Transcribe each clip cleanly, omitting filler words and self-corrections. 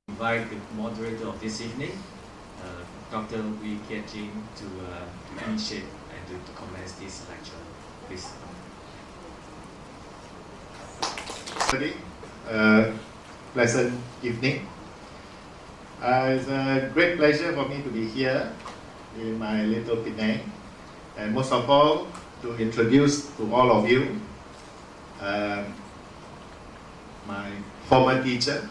Invite the moderator of this evening, Dr. Wee Kiat Jin, to initiate and to commence this lecture. Please. Pleasant evening. It's a great pleasure for me to be here in my little Penang, and most of all to introduce to all of you my former teacher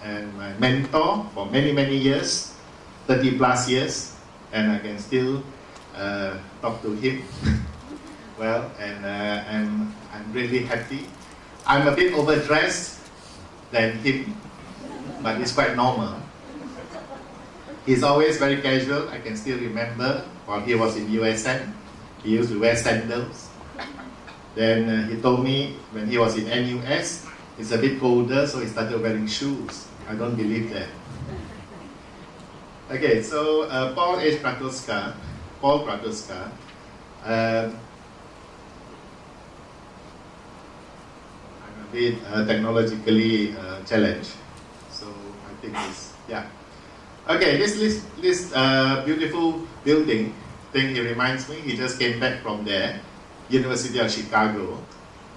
and my mentor for many years, 30 plus years, and I can still talk to him well, and I'm really happy. I'm a bit overdressed than him, but it's quite normal. He's always very casual. I can still remember while he was in USN, he used to wear sandals. Then he told me when he was in NUS, it's a bit colder, so he started wearing shoes. I don't believe that. Okay, so Paul Kratoska, I'm a bit technologically challenged, so I think it's, yeah. Okay, this beautiful building thing, he reminds me, he just came back from there, University of Chicago.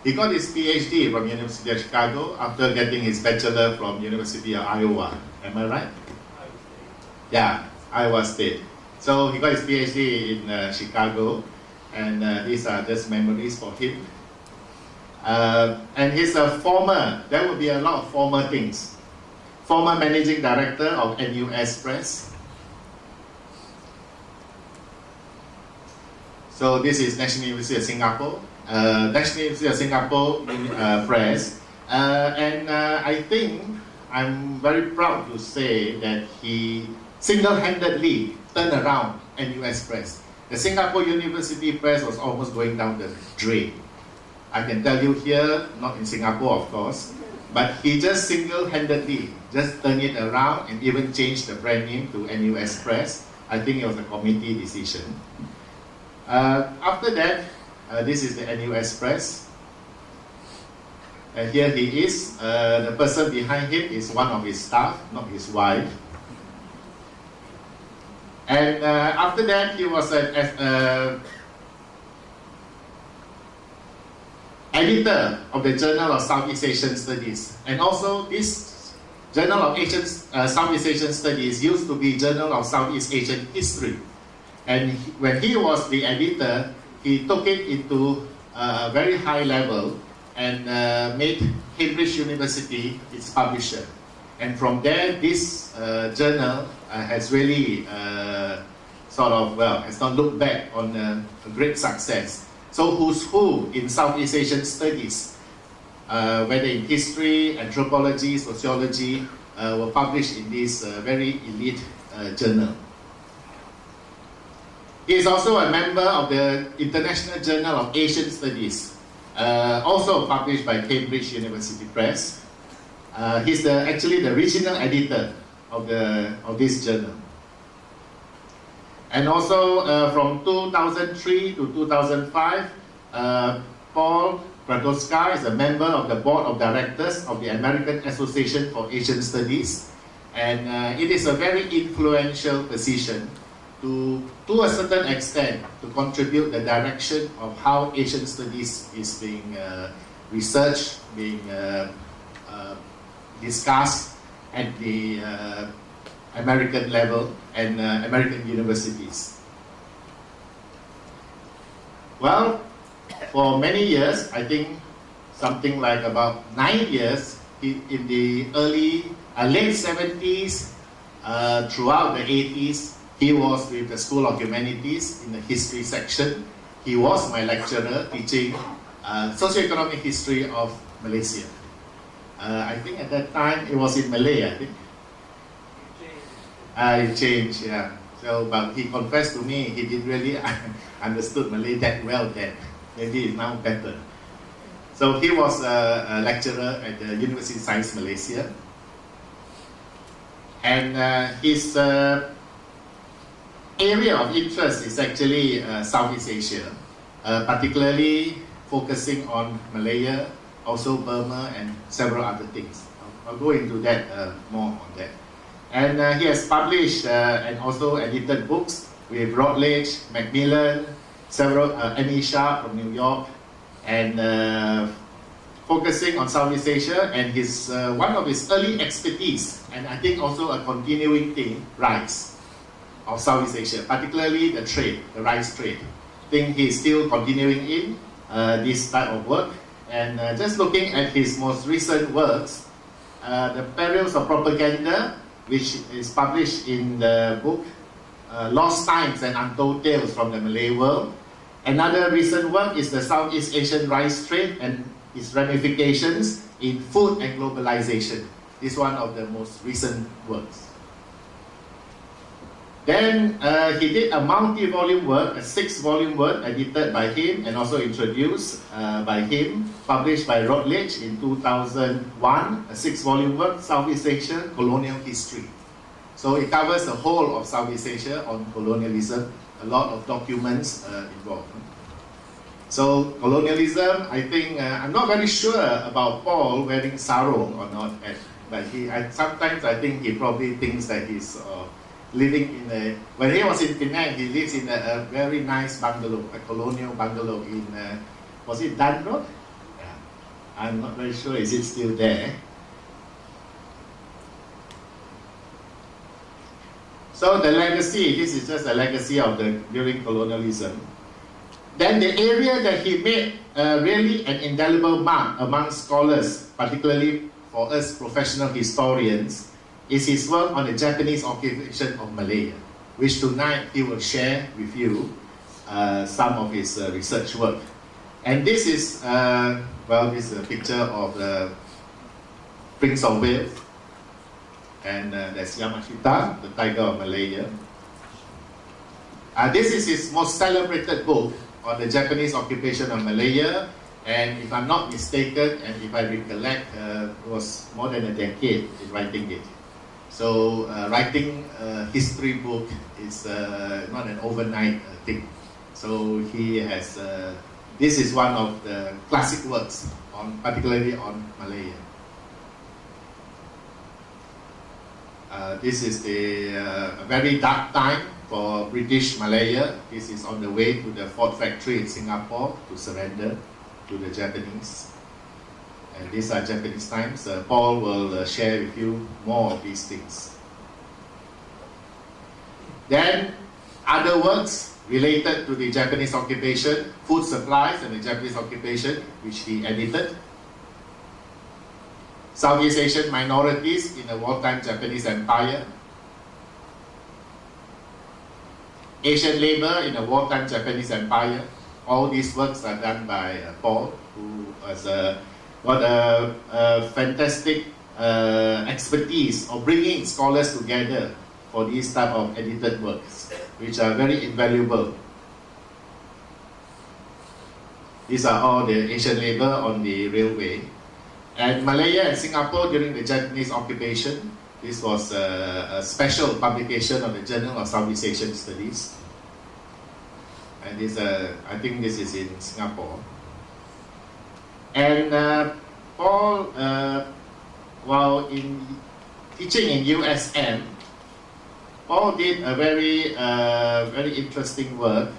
He got his PhD from University of Chicago after getting his bachelor from University of Iowa. Am I right? Yeah, Iowa State. So he got his PhD in Chicago, and these are just memories for him. And he's a former, there will be a lot of former things. Former managing director of NUS Press. So this is National University of Singapore. National University of Singapore Press, and I think I'm very proud to say that he single-handedly turned around NUS Press. The Singapore University Press was almost going down the drain. I can tell you here, not in Singapore of course, but he just single-handedly just turned it around and even changed the brand name to NUS Press. I think it was a committee decision. After that, this is the NUS Press. And here he is. The person behind him is one of his staff, not his wife. And after that, he was an editor of the Journal of Southeast Asian Studies. And also this Journal of Southeast Asian Studies used to be Journal of Southeast Asian History. And when he was the editor, he took it into a very high level and made Cambridge University its publisher. And from there, this journal has really sort of, well, has not looked back on a great success. So who's who in Southeast Asian studies, whether in history, anthropology, sociology, were published in this very elite journal. He is also a member of the International Journal of Asian Studies, also published by Cambridge University Press. He's actually the regional editor of this journal. And also from 2003 to 2005, Paul Kratoska is a member of the board of directors of the American Association for Asian Studies, and it is a very influential position to a certain extent to contribute the direction of how Asian studies is being researched, being discussed at the American level and American universities. Well, for many years, I think something like about 9 years, in the late 70s, throughout the 80s, he was with the School of Humanities in the history section. He was my lecturer teaching socioeconomic history of Malaysia. I think at that time it was in Malaya, I think. It changed, yeah. So, but he confessed to me he didn't really understood Malay that well then. Maybe it's now better. So he was a lecturer at the University of Science Malaysia. And his area of interest is actually Southeast Asia, particularly focusing on Malaya, also Burma, and several other things. I'll go into that more on that. And he has published and also edited books with Routledge, Macmillan, several M.E. Sharp from New York, and focusing on Southeast Asia. And his one of his early expertise, and I think also a continuing theme, rice of Southeast Asia, particularly the trade, the rice trade. I think he's still continuing in this type of work. And just looking at his most recent works, The Perils of Propaganda, which is published in the book Lost Times and Untold Tales from the Malay World. Another recent work is the Southeast Asian rice trade and its ramifications in food and globalization. This is one of the most recent works. Then he did a multi-volume work, a 6-volume work edited by him and also introduced by him, published by Routledge in 2001, a 6-volume work, Southeast Asia Colonial History. So it covers the whole of Southeast Asia on colonialism, a lot of documents involved. So colonialism, I think, I'm not very sure about Paul wearing sarong or not, but sometimes I think he probably thinks that he's living in a, when he was in Penang, he lives in a very nice bungalow, a colonial bungalow in, was it Dan Road? Yeah. I'm not very sure, is it still there? So the legacy, this is just a legacy of during colonialism. Then the area that he made really an indelible mark among scholars, particularly for us professional historians, is his work on the Japanese occupation of Malaya, which tonight he will share with you some of his research work. And this is, well, this is a picture of the Prince of Wales, and that's Yamashita, the Tiger of Malaya. This is his most celebrated book on the Japanese occupation of Malaya, and if I'm not mistaken, and if I recollect, it was more than a decade in writing it. So writing a history book is not an overnight thing. So he has, this is one of the classic works, particularly on Malaya. This is a very dark time for British Malaya. This is on the way to the Ford factory in Singapore to surrender to the Japanese. And these are Japanese times. Paul will share with you more of these things. Then other works related to the Japanese occupation, food supplies and the Japanese occupation, which he edited. Southeast Asian minorities in the wartime Japanese Empire. Asian labor in the wartime Japanese Empire. All these works are done by Paul, who has got a fantastic expertise of bringing scholars together for these type of edited works, which are very invaluable. These are all the Asian labor on the railway. And Malaya and Singapore during the Japanese occupation, this was a special publication of the Journal of Southeast Asian Studies. And this, I think this is in Singapore. And Paul, while teaching in USM, Paul did a very interesting work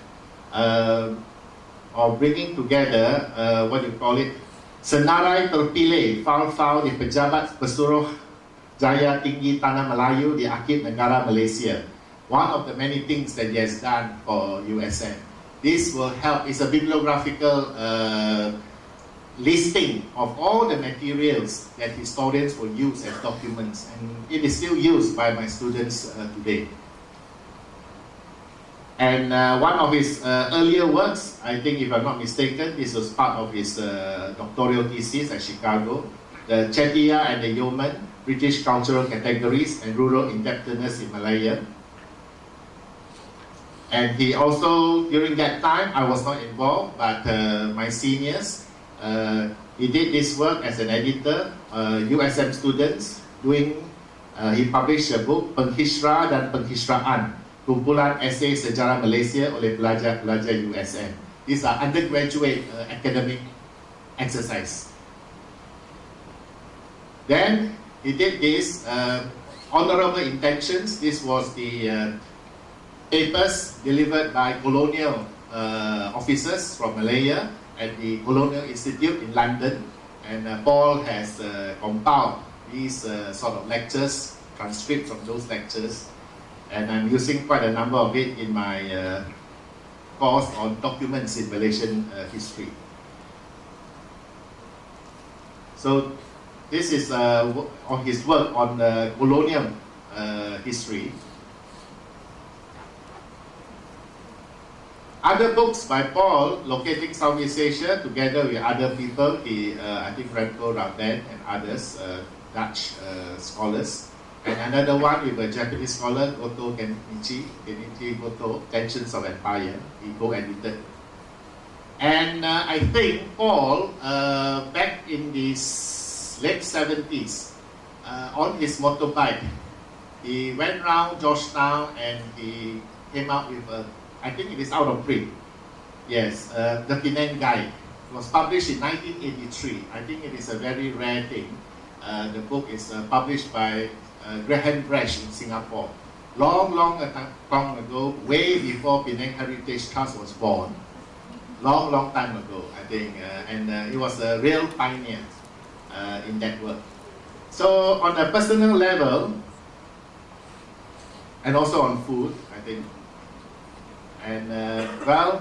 of bringing together, what do you call it, senarai terpilih fal-fal di pejabat pesuruh Jaya Tinggi Tanah Melayu di Akhir Negara Malaysia. One of the many things that he has done for USM. This will help, it's a bibliographical listing of all the materials that historians will use as documents, and it is still used by my students today. And one of his earlier works, I think if I'm not mistaken, this was part of his doctoral thesis at Chicago, the Chettiar and the Yeoman, British Cultural Categories and Rural Indebtedness in Malaya. And he also, during that time, I was not involved, but my seniors, he did this work as an editor, USM students, he published a book, Penghisra dan Penghisraan, Kumpulan Esei Sejarah Malaysia oleh pelajar-pelajar USM. These are undergraduate academic exercise. Then he did this honorable intentions. This was the papers delivered by colonial officers from Malaya at the Colonial Institute in London, and Paul has compiled these sort of lectures, transcripts of those lectures, and I'm using quite a number of it in my course on documents in Malaysian history. So this is on his work on colonial history. Other books by Paul, Locating Southeast Asia, together with other people, I think Remco Raben and others, Dutch scholars. And another one with a Japanese scholar, Goto Kenichi Goto, Tensions of Empire, he co-edited. And I think Paul, back in the late 70s, on his motorbike, he went around Georgetown and he came out with I think it is out of print. Yes, the Penang Guide. It was published in 1983. I think it is a very rare thing. The book is published by Graham Brash in Singapore. Long ago, way before Penang Heritage Trust was born. Long time ago, I think. And he was a real pioneer in that work. So on a personal level, and also on food, I think. And well,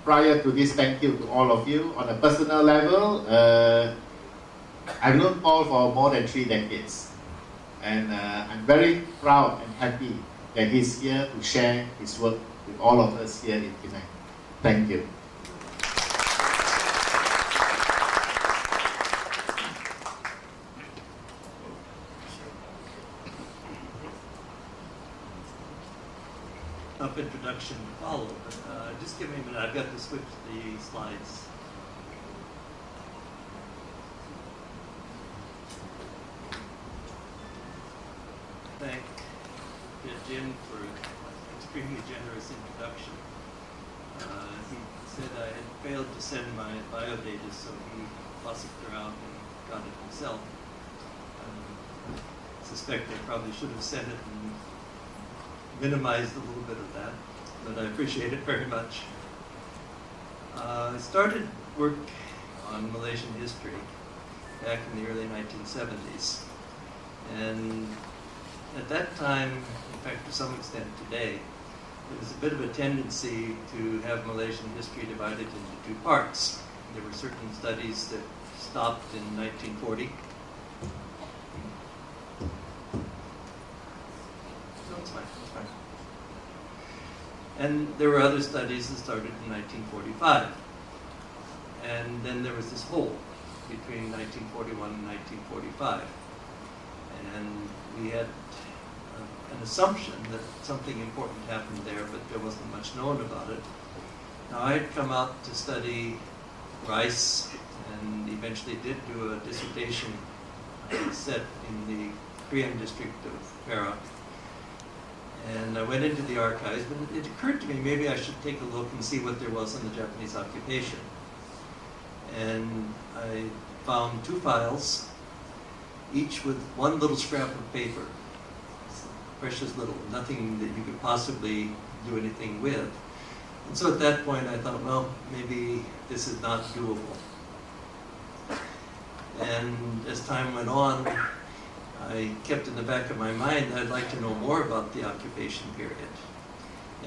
prior to this, thank you to all of you. On a personal level, I've known Paul for more than 3 decades. And I'm very proud and happy that he's here to share his work with all of us here in Penang. Thank you. Introduction to follow, but just give me a minute. I've got to switch the slides. Thank Jim for an extremely generous introduction. He said I had failed to send my bio data, so he fussed around and got it himself. I suspect I probably should have sent it and minimized a little bit of that, but I appreciate it very much. I started work on Malaysian history back in the early 1970s. And at that time, in fact to some extent today, there was a bit of a tendency to have Malaysian history divided into 2 parts. There were certain studies that stopped in 1940. No, it's fine, it's fine. And there were other studies that started in 1945. And then there was this hole between 1941 and 1945. And we had an assumption that something important happened there, but there wasn't much known about it. Now, I had come out to study rice and eventually did do a dissertation set in the Korean district of Perak. And I went into the archives, but it occurred to me maybe I should take a look and see what there was on the Japanese occupation. And I found 2 files, each with one little scrap of paper. It's precious little, nothing that you could possibly do anything with. And so at that point I thought, well, maybe this is not doable. And as time went on, I kept in the back of my mind that I'd like to know more about the occupation period.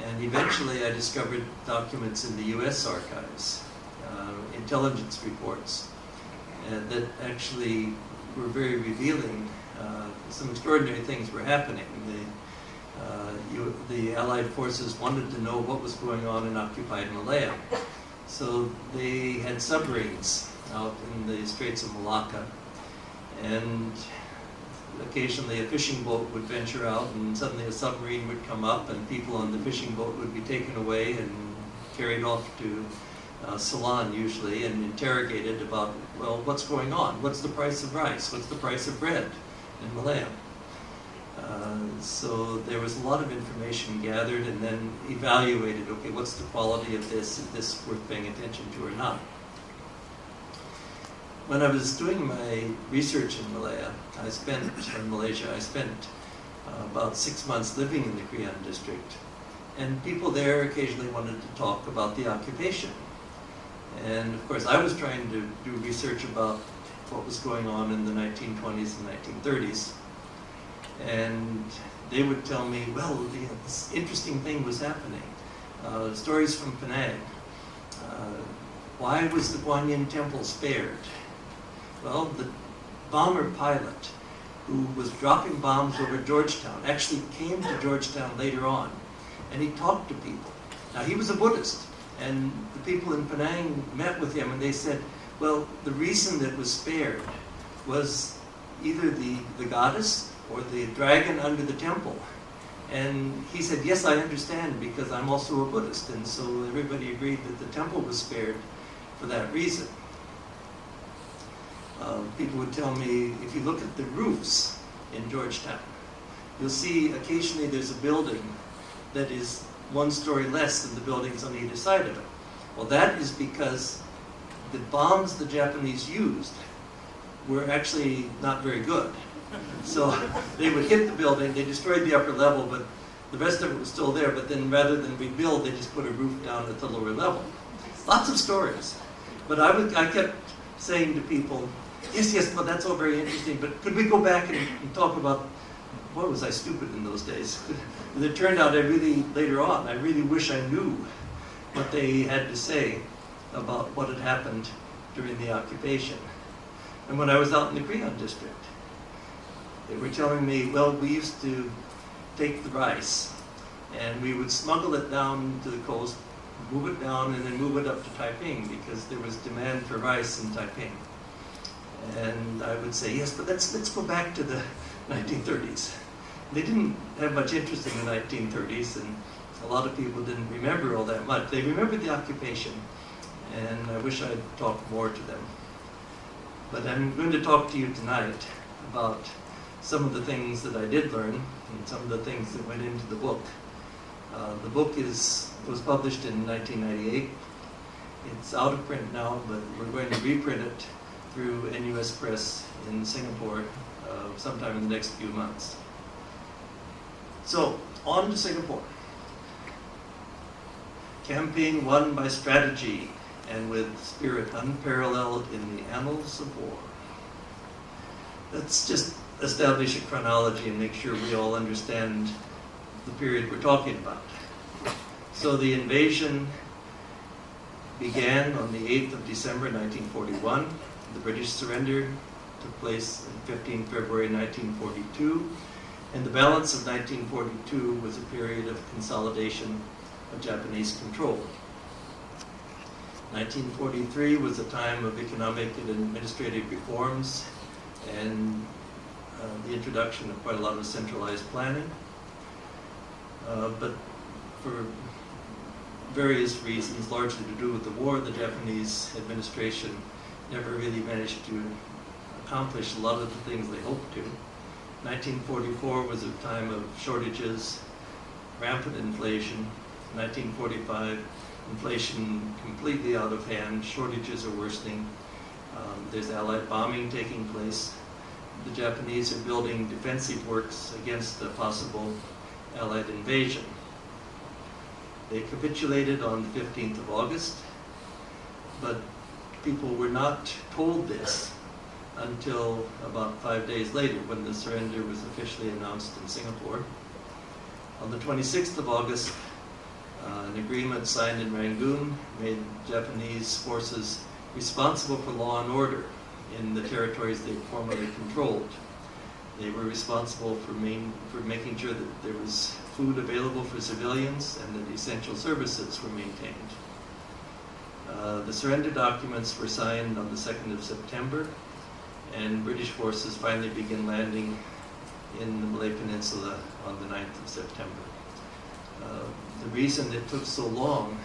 And eventually I discovered documents in the US archives, intelligence reports, that actually were very revealing. Some extraordinary things were happening. The Allied forces wanted to know what was going on in occupied Malaya. So they had submarines out in the Straits of Malacca, and occasionally a fishing boat would venture out and suddenly a submarine would come up and people on the fishing boat would be taken away and carried off to Ceylon usually and interrogated about, well, what's going on? What's the price of rice? What's the price of bread in Malaya? So there was a lot of information gathered and then evaluated, okay, what's the quality of this? Is this worth paying attention to or not? When I was doing my research in Malaysia, I spent about 6 months living in the Krian district. And people there occasionally wanted to talk about the occupation. And of course, I was trying to do research about what was going on in the 1920s and 1930s. And they would tell me, well, this interesting thing was happening. Stories from Penang. Why was the Guanyin Temple spared? Well, the bomber pilot who was dropping bombs over Georgetown actually came to Georgetown later on, and he talked to people. Now, he was a Buddhist, and the people in Penang met with him, and they said, well, the reason that was spared was either the goddess or the dragon under the temple. And he said, yes, I understand, because I'm also a Buddhist. And so everybody agreed that the temple was spared for that reason. People would tell me, if you look at the roofs in Georgetown, you'll see occasionally there's a building that is 1 story less than the buildings on either side of it. Well, that is because the bombs the Japanese used were actually not very good. So they would hit the building, they destroyed the upper level, but the rest of it was still there, but then rather than rebuild, they just put a roof down at the lower level. Lots of stories. But I kept saying to people, yes, well, that's all very interesting, but could we go back and talk about, boy, was I stupid in those days. And it turned out later on, I really wish I knew what they had to say about what had happened during the occupation. And when I was out in the Krian district, they were telling me, well, we used to take the rice and we would smuggle it down to the coast, move it down, and then move it up to Taiping because there was demand for rice in Taiping. And I would say, yes, but let's go back to the 1930s. They didn't have much interest in the 1930s, and a lot of people didn't remember all that much. They remembered the occupation, and I wish I'd talked more to them. But I'm going to talk to you tonight about some of the things that I did learn and some of the things that went into the book. The book was published in 1998. It's out of print now, but we're going to reprint it through NUS Press in Singapore sometime in the next few months. So, on to Singapore. Campaign won by strategy and with spirit unparalleled in the annals of war. Let's just establish a chronology and make sure we all understand the period we're talking about. So the invasion began on the 8th of December 1941. The British surrender took place on 15 February 1942. And the balance of 1942 was a period of consolidation of Japanese control. 1943 was a time of economic and administrative reforms and the introduction of quite a lot of centralized planning. But for various reasons, largely to do with the war, the Japanese administration never really managed to accomplish a lot of the things they hoped to. 1944 was a time of shortages, rampant inflation. 1945, inflation completely out of hand, shortages are worsening. There's Allied bombing taking place. The Japanese are building defensive works against a possible Allied invasion. They capitulated on the 15th of August, but people were not told this until about 5 days later, when the surrender was officially announced in Singapore. On the 26th of August, an agreement signed in Rangoon made Japanese forces responsible for law and order in the territories they formerly controlled. They were responsible for making sure that there was food available for civilians and that essential services were maintained. The surrender documents were signed on the 2nd of September, and British forces finally began landing in the Malay Peninsula on the 9th of September. The reason it took so long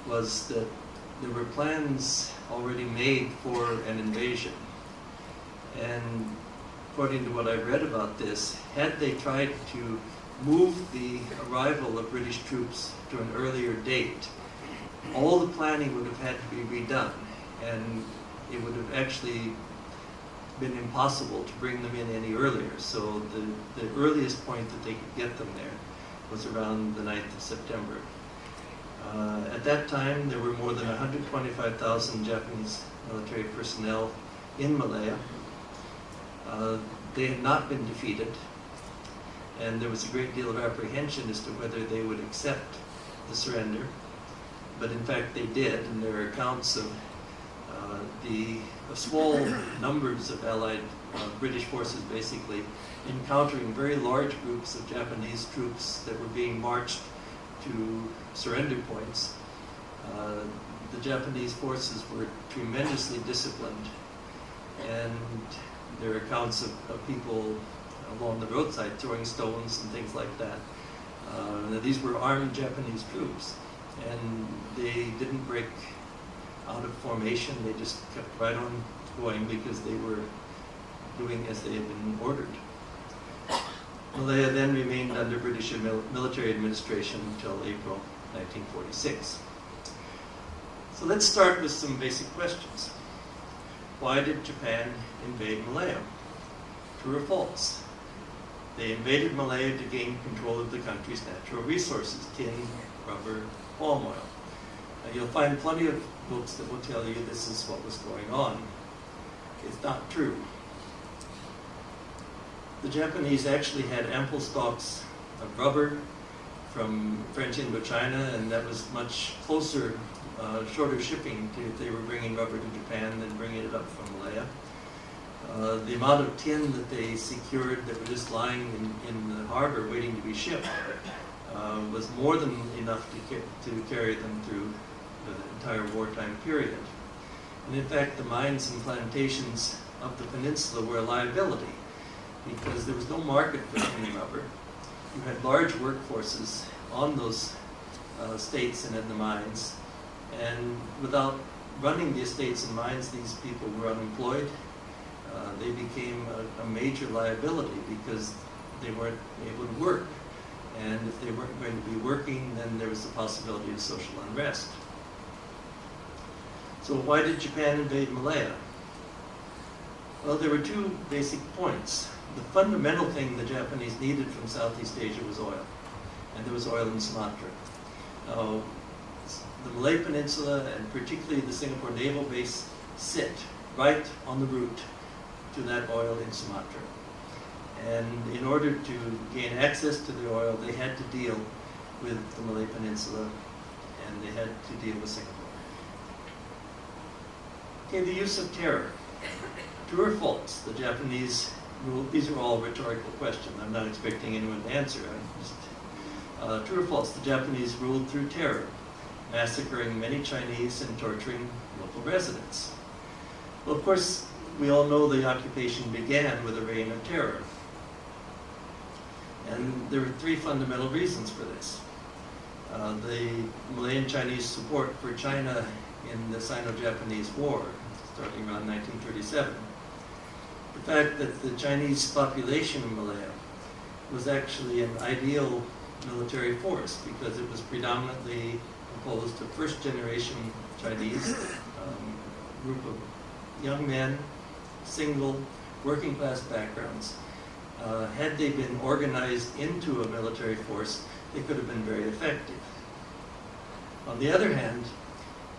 was that there were plans already made for an invasion. And according to what I've read about this, had they tried to move the arrival of British troops to an earlier date, all the planning would have had to be redone, and it would have actually been impossible to bring them in any earlier. So the earliest point that they could get them there was around the 9th of September. At that time, there were more than 125,000 Japanese military personnel in Malaya. They had not been defeated, and there was a great deal of apprehension as to whether they would accept the surrender. But in fact, they did, and there are accounts of the small numbers of Allied British forces basically encountering very large groups of Japanese troops that were being marched to surrender points. The Japanese forces were tremendously disciplined, and there are accounts of people along the roadside throwing stones and things like that. These were armed Japanese troops, and they didn't break out of formation. They just kept right on going because they were doing as they had been ordered. Malaya then remained under British military administration until April 1946. So let's start with some basic questions. Why did Japan invade Malaya? True or false? They invaded Malaya to gain control of the country's natural resources, tin, rubber, palm oil. You'll find plenty of books that will tell you this is what was going on. It's not true. The Japanese actually had ample stocks of rubber from French Indochina, and that was much closer, shorter shipping if they were bringing rubber to Japan than bringing it up from Malaya. The amount of tin that they secured that were just lying in the harbor waiting to be shipped was more than enough to carry them through the entire wartime period. And in fact, the mines and plantations of the peninsula were a liability because there was no market for tin rubber. You had large workforces on those estates and in the mines, and without running the estates and mines, these people were unemployed. They became a major liability because they weren't able to work. And if they weren't going to be working, then there was the possibility of social unrest. So why did Japan invade Malaya? Well, there were two basic points. The fundamental thing the Japanese needed from Southeast Asia was oil, and there was oil in Sumatra. Now, the Malay Peninsula, and particularly the Singapore Naval Base, sit right on the route to that oil in Sumatra. And in order to gain access to the oil, they had to deal with the Malay Peninsula, and they had to deal with Singapore. Okay, the use of terror. True or false? The Japanese rule. These are all rhetorical questions. I'm not expecting anyone to answer. I'm just True or false, the Japanese ruled through terror, massacring many Chinese and torturing local residents. Well, of course, we all know the occupation began with a reign of terror. And there were three fundamental reasons for this. The Malayan Chinese support for China in the Sino-Japanese War, starting around 1937. The fact that the Chinese population of Malaya was actually an ideal military force because it was predominantly composed of first-generation Chinese, group of young men, single, working-class backgrounds. Had they been organized into a military force, they could have been very effective. On the other hand,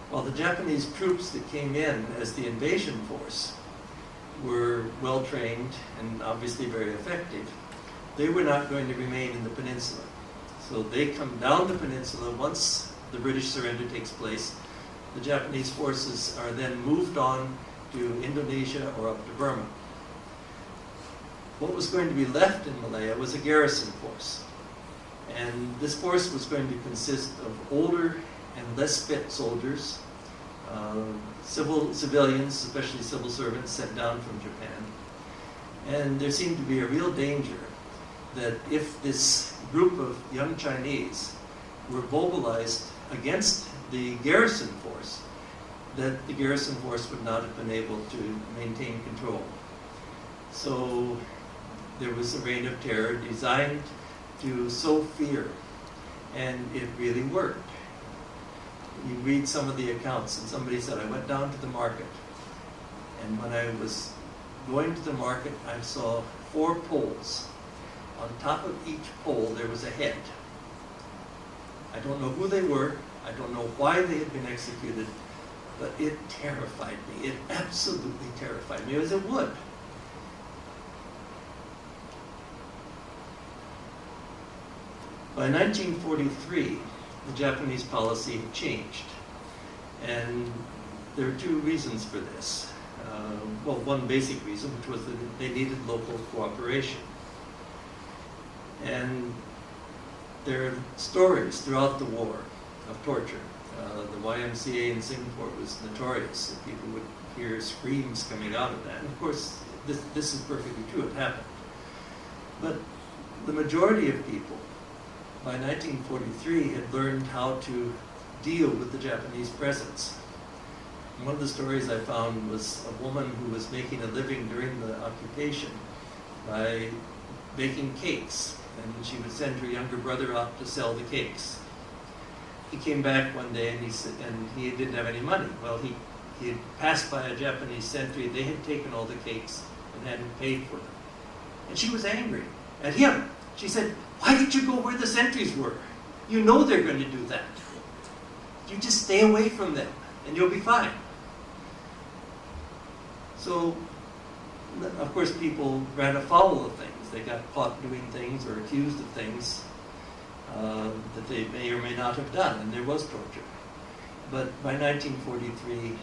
while the Japanese troops that came in as the invasion force were well-trained and obviously very effective, they were not going to remain in the peninsula. So they come down the peninsula. Once the British surrender takes place, the Japanese forces are then moved on to Indonesia or up to Burma. What was going to be left in Malaya was a garrison force. And this force was going to consist of older and less fit soldiers, civilians, especially civil servants sent down from Japan. And there seemed to be a real danger that if this group of young Chinese were mobilized against the garrison force, that the garrison force would not have been able to maintain control. So there was a reign of terror designed to sow fear, and it really worked. You read some of the accounts, and somebody said, I went down to the market, and when I was going to the market, I saw 4 poles. On top of each pole, there was a head. I don't know who they were, I don't know why they had been executed, but it terrified me. It absolutely terrified me, as it would. By 1943, the Japanese policy had changed. And there are 2 reasons for this. Well, one basic reason, which was that they needed local cooperation. And there are stories throughout the war of torture. The YMCA in Singapore was notorious. People would hear screams coming out of that. And of course, this is perfectly true. It happened. But the majority of people, by 1943, had learned how to deal with the Japanese presence. And one of the stories I found was a woman who was making a living during the occupation by baking cakes. And she would send her younger brother out to sell the cakes. He came back one day and he said, and he didn't have any money. Well, he had passed by a Japanese sentry. They had taken all the cakes and hadn't paid for them. And she was angry at him. She said, why did you go where the sentries were? You know they're going to do that. You just stay away from them and you'll be fine. So, of course, people ran afoul of things. They got caught doing things or accused of things that they may or may not have done, and there was torture. But by 1943,